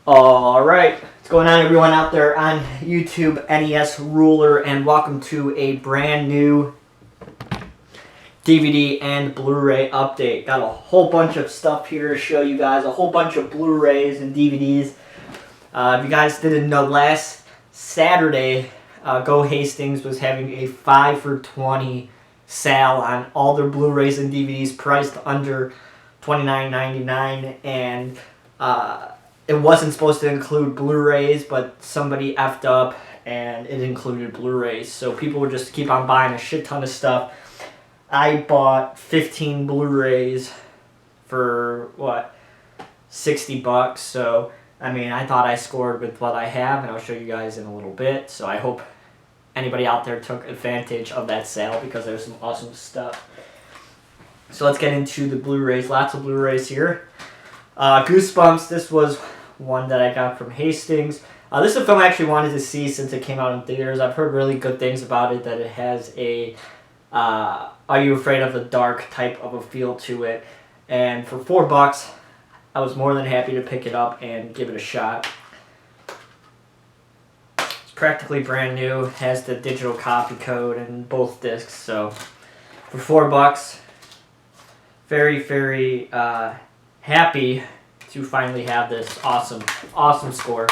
Alright, what's going on everyone out there on YouTube, NES Ruler, and welcome to a brand new DVD and Blu-ray update. Got a whole bunch of stuff here to show you guys, a whole bunch of Blu-rays and DVDs. If you guys didn't know, last Saturday, Go Hastings was having a 5 for $20 sale on all their Blu-rays and DVDs priced under $29.99, and it wasn't supposed to include Blu-rays, but somebody effed up and it included Blu-rays. So people would just keep on buying a shit ton of stuff. I bought 15 Blu-rays for, what, $60. So, I mean, I thought I scored with what I have, and I'll show you guys in a little bit. So I hope anybody out there took advantage of that sale because there's some awesome stuff. So let's get into the Blu-rays. Lots of Blu-rays here. Goosebumps, this was one that I got from Hastings. This is a film I actually wanted to see since it came out in theaters. I've heard really good things about it, that it has a Are You Afraid of the Dark type of a feel to it. And for $4, I was more than happy to pick it up and give it a shot. It's practically brand new, has the digital copy code and both discs, so for $4, very, very happy to finally have this awesome score.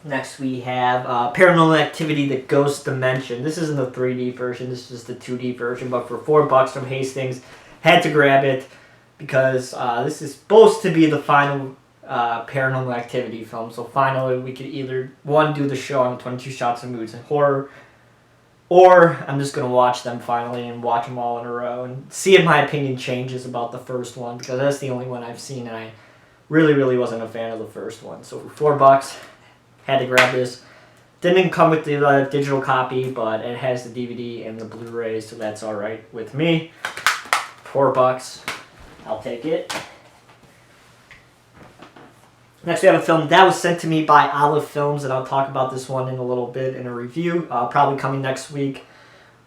Next we have Paranormal Activity, The Ghost Dimension. This isn't the 3D version, this is the 2D version, but for $4 from Hastings, had to grab it because this is supposed to be the final Paranormal Activity film. So finally we could either, one, do the show on 22 Shots of Moods and Horror, or I'm just going to watch them finally and watch them all in a row and see if my opinion changes about the first one, because that's the only one I've seen and I really wasn't a fan of the first one. So for $4, had to grab this. Didn't come with the digital copy, but it has the DVD and the Blu-ray, so that's alright with me. $4, I'll take it. Next we have a film that was sent to me by Olive Films, and I'll talk about this one in a little bit in a review, probably coming next week,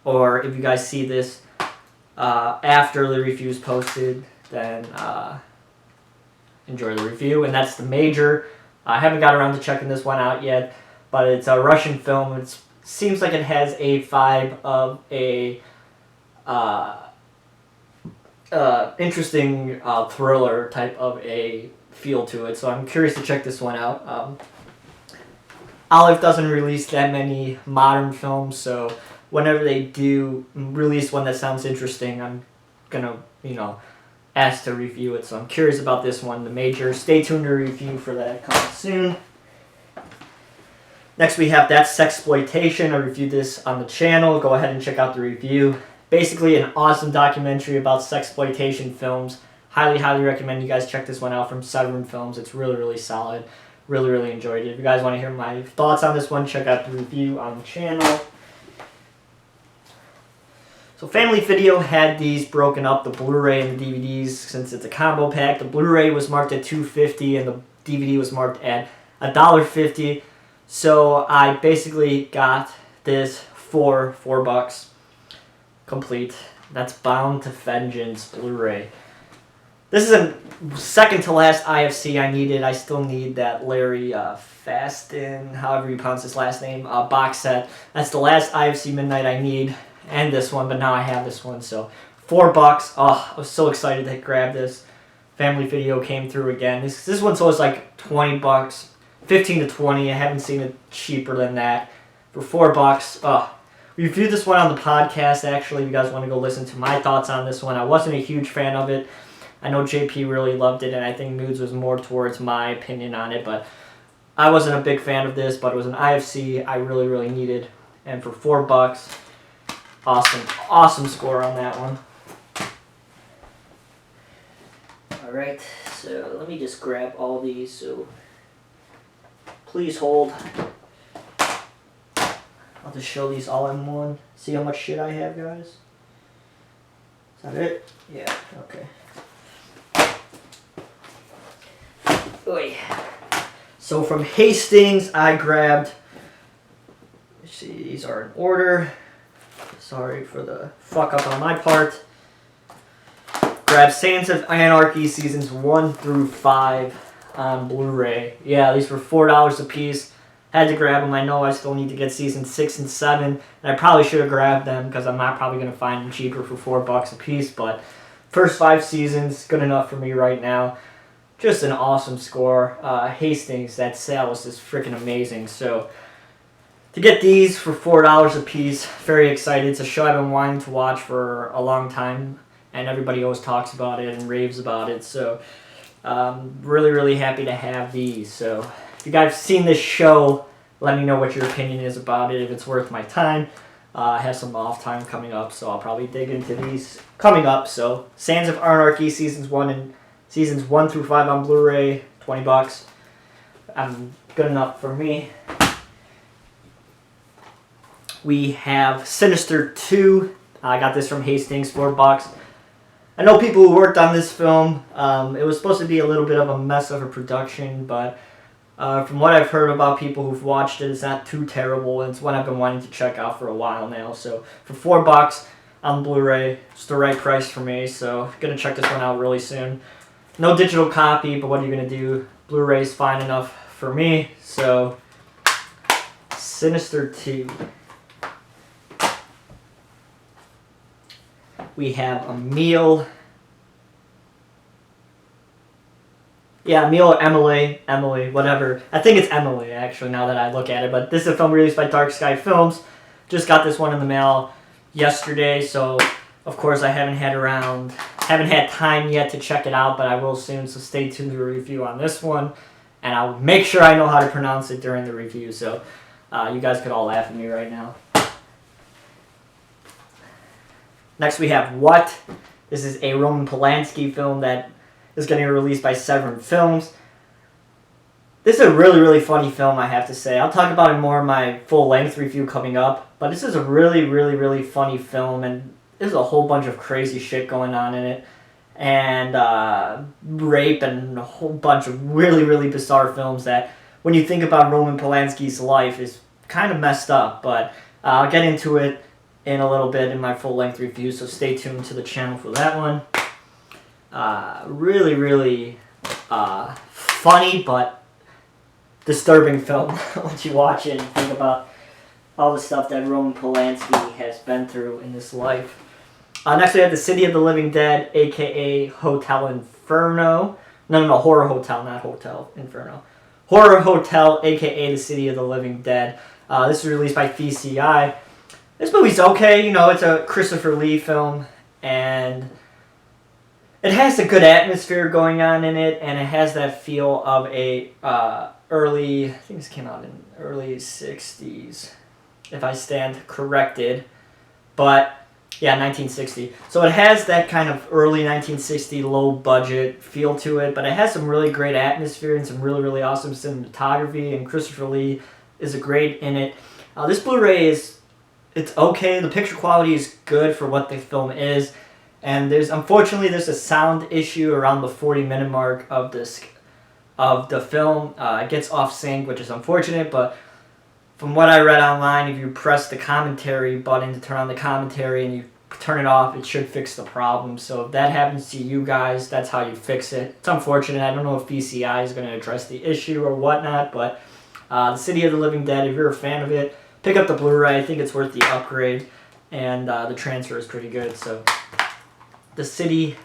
or if you guys see this after the review is posted, then enjoy the review. And that's The Major. I haven't got around to checking this one out yet, but it's a Russian film. It seems like it has a vibe of a interesting thriller type of a feel to it, so I'm curious to check this one out. Olive doesn't release that many modern films, so whenever they do release one that sounds interesting, I'm gonna, ask to review it. So I'm curious about this one, The Major. Stay tuned to review for that coming soon. Next we have That's Sexploitation. I reviewed this on the channel. Go ahead and check out the review. Basically an awesome documentary about sexploitation films. Highly recommend you guys check this one out from Severin Films. It's really solid. Really enjoyed it. If you guys want to hear my thoughts on this one, check out the review on the channel. So Family Video had these broken up, the Blu-ray and the DVDs, since it's a combo pack. The Blu-ray was marked at $2.50 and the DVD was marked at $1.50. So I basically got this for $4 complete. That's Bound to Vengeance Blu-ray. This is a second to last IFC I needed. I still need that Larry Fastin, however you pronounce his last name, box set. That's the last IFC Midnight I need, and this one, but now I have this one. So $4. Oh, I was so excited to grab this. Family Video came through again. This one's always like $20, 15 to 20. I haven't seen it cheaper than that. For $4. Oh, we reviewed this one on the podcast, actually. If you guys want to go listen to my thoughts on this one. I wasn't a huge fan of it. I know JP really loved it, and I think Moods was more towards my opinion on it, but I wasn't a big fan of this, but it was an IFC I really needed. And for $4, awesome score on that one. Alright, so let me just grab all these, so please hold. I'll just show these all in one. See how much shit I have, guys? Is that it? Yeah, okay. Oy. So from Hastings, I grabbed, let's see, these are in order. Sorry for the fuck up on my part. grab Antons Hierarchy seasons 1 through 5 on Blu-ray. Yeah, these were $4 a piece. Had to grab them. I know I still need to get season 6 and 7, and I probably should have grabbed them because I'm not probably going to find them cheaper for $4 a piece, but first 5 seasons, good enough for me right now. Just an awesome score. Hastings, that sale was just freaking amazing. So to get these for $4 a piece, very excited. It's a show I've been wanting to watch for a long time, and everybody always talks about it and raves about it. So really, really happy to have these. So if you guys have seen this show, let me know what your opinion is about it, if it's worth my time. I have some off time coming up, so I'll probably dig into these coming up. So Antons of Anarchy seasons 1 through 5 on Blu-ray, $20. Good enough for me. We have Sinister II. I got this from Hastings, $4. I know people who worked on this film. It was supposed to be a little bit of a mess of a production, but from what I've heard about people who've watched it, it's not too terrible, and it's one I've been wanting to check out for a while now. So for $4 on Blu-ray, it's the right price for me, so gonna check this one out really soon. No digital copy, but what are you gonna do? Blu-ray's fine enough for me, so Sinister II. We have Emil. Yeah, Emil or Emily, whatever. I think it's Emily, actually, now that I look at it. But this is a film released by Dark Sky Films. Just got this one in the mail yesterday, so of course I haven't had time yet to check it out, but I will soon, so stay tuned to the review on this one. And I'll make sure I know how to pronounce it during the review, so you guys could all laugh at me right now. Next we have What? This is a Roman Polanski film that is going to be released by Severin Films. This is a really, really funny film, I have to say. I'll talk about it more in my full-length review coming up, but this is a really, really, really funny film, and there's a whole bunch of crazy shit going on in it, and rape and a whole bunch of really, really bizarre films that, when you think about Roman Polanski's life, is kind of messed up, but I'll get into it in a little bit in my full-length review, so stay tuned to the channel for that one. Really, really funny but disturbing film once you watch it and think about all the stuff that Roman Polanski has been through in his life. Next we have The City of the Living Dead, aka Hotel Inferno. No, Horror Hotel, not Hotel Inferno. Horror Hotel, aka The City of the Living Dead. This is released by VCI. This movie's okay, you know, it's a Christopher Lee film, and it has a good atmosphere going on in it, and it has that feel of a early, I think this came out in early 60s, if I stand corrected, but yeah, 1960. So it has that kind of early 1960 low budget feel to it, but it has some really great atmosphere and some really, really awesome cinematography, and Christopher Lee is great in it. This Blu-ray it's okay. The picture quality is good for what the film is. And unfortunately there's a sound issue around the 40-minute mark of the film. It gets off sync, which is unfortunate, but from what I read online, if you press the commentary button to turn on the commentary and you turn it off, it should fix the problem. So if that happens to you guys, that's how you fix it. It's unfortunate. I don't know if VCI is going to address the issue or whatnot, but The City of the Living Dead, if you're a fan of it, pick up the Blu-ray. I think it's worth the upgrade, and the transfer is pretty good. So The City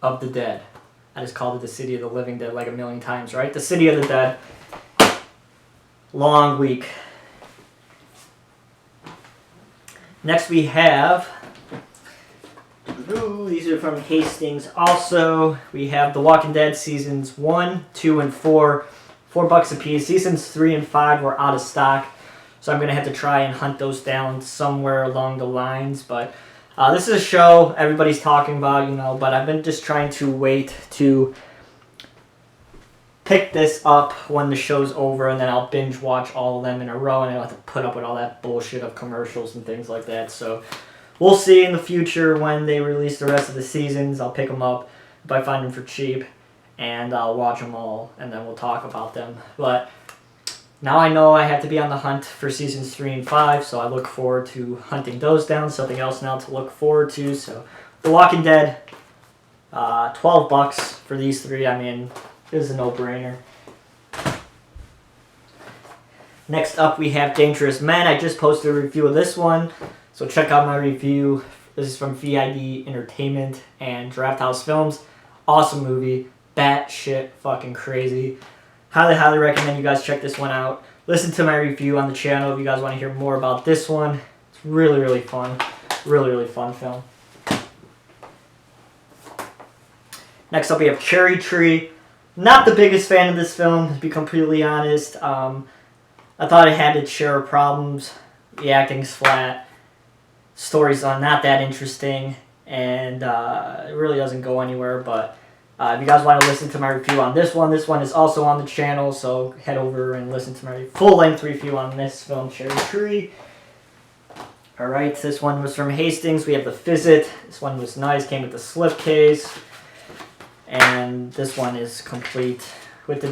of the Dead. I just called it The City of the Living Dead like a million times, right? The City of the Dead. Long week. Next we have, these are from Hastings also. We have The Walking Dead seasons 1, 2, and 4. $4 a piece. Seasons 3 and 5 were out of stock, so I'm going to have to try and hunt those down somewhere along the lines, but this is a show everybody's talking about, you know, but I've been just trying to wait to pick this up when the show's over, and then I'll binge watch all of them in a row, and I don't have to put up with all that bullshit of commercials and things like that. So we'll see in the future when they release the rest of the seasons. I'll pick them up if I find them for cheap, and I'll watch them all, and then we'll talk about them. But now I know I have to be on the hunt for seasons 3 and 5, so I look forward to hunting those down. Something else now to look forward to. So The Walking Dead, $12 for these three. I mean, it is a no-brainer. Next up, we have Dangerous Men. I just posted a review of this one, so check out my review. This is from VID Entertainment and Draft House Films. Awesome movie. Batshit fucking crazy. Highly, highly recommend you guys check this one out. Listen to my review on the channel if you guys want to hear more about this one. It's really, really fun. Really, really fun film. Next up, we have Cherry Tree. Not the biggest fan of this film, to be completely honest. I thought it had its share of problems. The acting's flat. Story's not that interesting. And it really doesn't go anywhere. But if you guys want to listen to my review on this one is also on the channel. So head over and listen to my full-length review on this film, Cherry Tree. Alright, this one was from Hastings. We have The Visit. This one was nice. Came with the slipcase. And this one is complete with the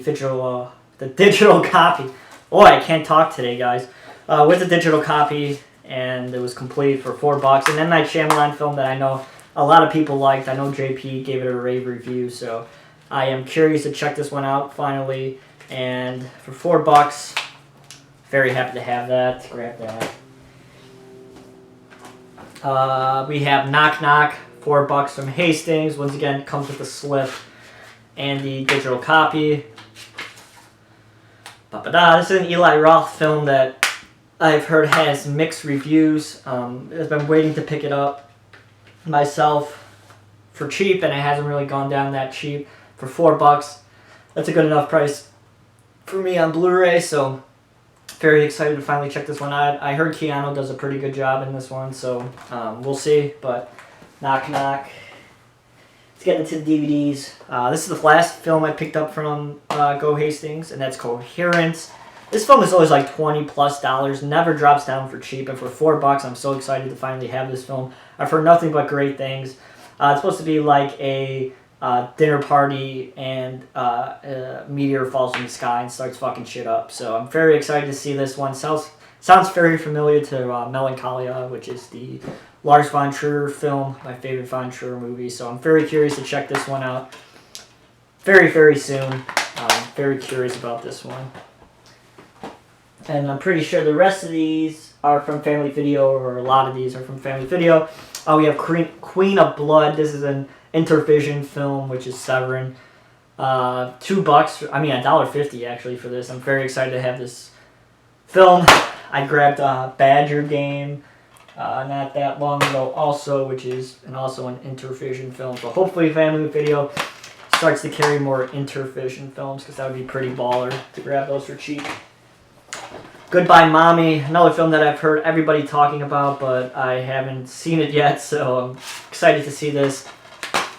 digital copy. Boy, I can't talk today, guys. With the digital copy, and it was complete for $4. An M. Night Shyamalan film that I know a lot of people liked. I know JP gave it a rave review, so I am curious to check this one out finally. And for $4, very happy to have that. Grab that. We have Knock Knock, $4 from Hastings. Once again, it comes with the slip and the digital copy. This is an Eli Roth film that I've heard has mixed reviews. I've been waiting to pick it up myself for cheap, and it hasn't really gone down that cheap. For $4, that's a good enough price for me on Blu-ray, so very excited to finally check this one out. I heard Keanu does a pretty good job in this one, so we'll see, but Knock Knock. Let's get into the DVDs. This is the last film I picked up from Go Hastings, and that's Coherence. This film is always like $20+, never drops down for cheap, and for $4, I'm so excited to finally have this film. I've heard nothing but great things. It's supposed to be like a dinner party, and a meteor falls from the sky and starts fucking shit up. So I'm very excited to see this one. Sounds very familiar to Melancholia, which is the Lars von Trier film, my favorite von Trier movie. So I'm very curious to check this one out very, very soon. Very curious about this one. And I'm pretty sure the rest of these are from Family Video, or a lot of these are from Family Video. We have Queen of Blood. This is an Intervision film, which is Severin. $2, I mean $1.50 actually for this. I'm very excited to have this film. I grabbed Badger Game not that long ago also, which is also an Intervision film. So hopefully Family Video starts to carry more Intervision films, because that would be pretty baller to grab those for cheap. Goodbye Mommy, another film that I've heard everybody talking about, but I haven't seen it yet, so I'm excited to see this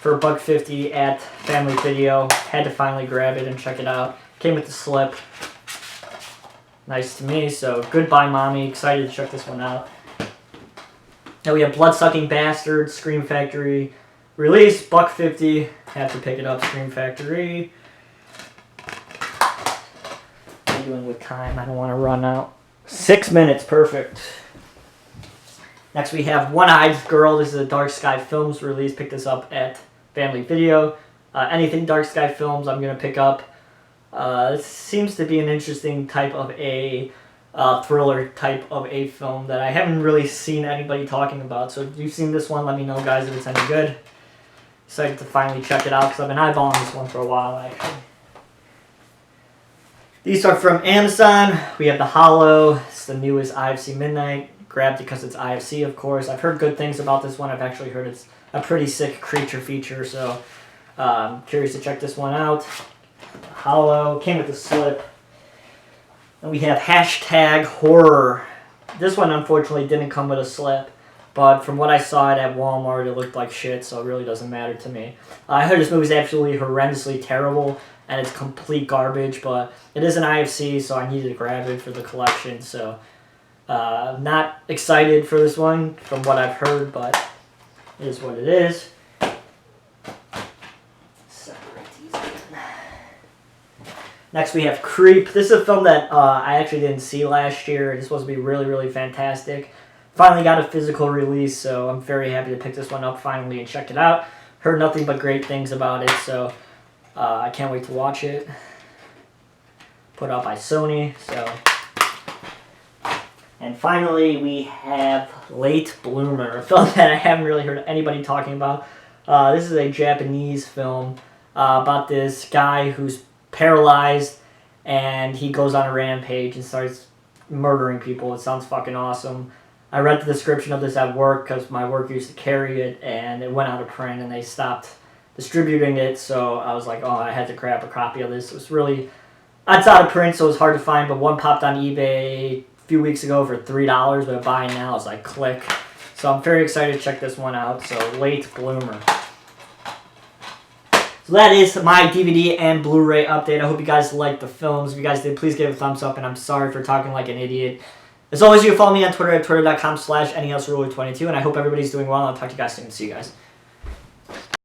for $1.50 at Family Video. Had to finally grab it and check it out. Came with the slip. Nice to me, so Goodbye Mommy, excited to check this one out. Now we have Bloodsucking Bastard, Scream Factory release, $1.50. Have to pick it up, Scream Factory. What am I doing with time? I don't want to run out. 6 minutes, perfect. Next we have One-Eyed Girl. This is a Dark Sky Films release. Pick this up at Family Video. Anything Dark Sky Films I'm going to pick up. This seems to be an interesting type of a thriller type of a film that I haven't really seen anybody talking about. So if you've seen this one, let me know, guys, if it's any good. Excited to finally check it out, because I've been eyeballing this one for a while, actually. These are from Amazon. We have The Hollow. It's the newest IFC Midnight. Grabbed it because it's IFC, of course. I've heard good things about this one. I've actually heard it's a pretty sick creature feature, so curious to check this one out. The Hollow. Came with the slip. And we have Hashtag Horror. This one, unfortunately, didn't come with a slip, but from what I saw it at Walmart, it looked like shit, so it really doesn't matter to me. I heard this movie's absolutely horrendously terrible, and it's complete garbage, but it is an IFC, so I needed to grab it for the collection, so not excited for this one from what I've heard, but it is what it is. Separate these again. Next we have Creep. This is a film that I actually didn't see last year. It's supposed to be really, really fantastic. Finally got a physical release, so I'm very happy to pick this one up finally and check it out. Heard nothing but great things about it, so I can't wait to watch it. Put out by Sony, so. And finally, we have Late Bloomer, a film that I haven't really heard anybody talking about. This is a Japanese film about this guy who's paralyzed, and he goes on a rampage and starts murdering people. It sounds fucking awesome. I read the description of this at work because my work used to carry it, and it went out of print, and they stopped distributing it, so I was like, oh, I had to grab a copy of this. It was really, it's out of print, so it was hard to find, but one popped on eBay a few weeks ago for $3, but buying now is like click. So I'm very excited to check this one out, so Late Bloomer. So that is my DVD and Blu-ray update. I hope you guys liked the films. If you guys did, please give it a thumbs up, and I'm sorry for talking like an idiot. As always, you can follow me on Twitter at twitter.com/NESRuler22, and I hope everybody's doing well, and I'll talk to you guys soon. See you guys.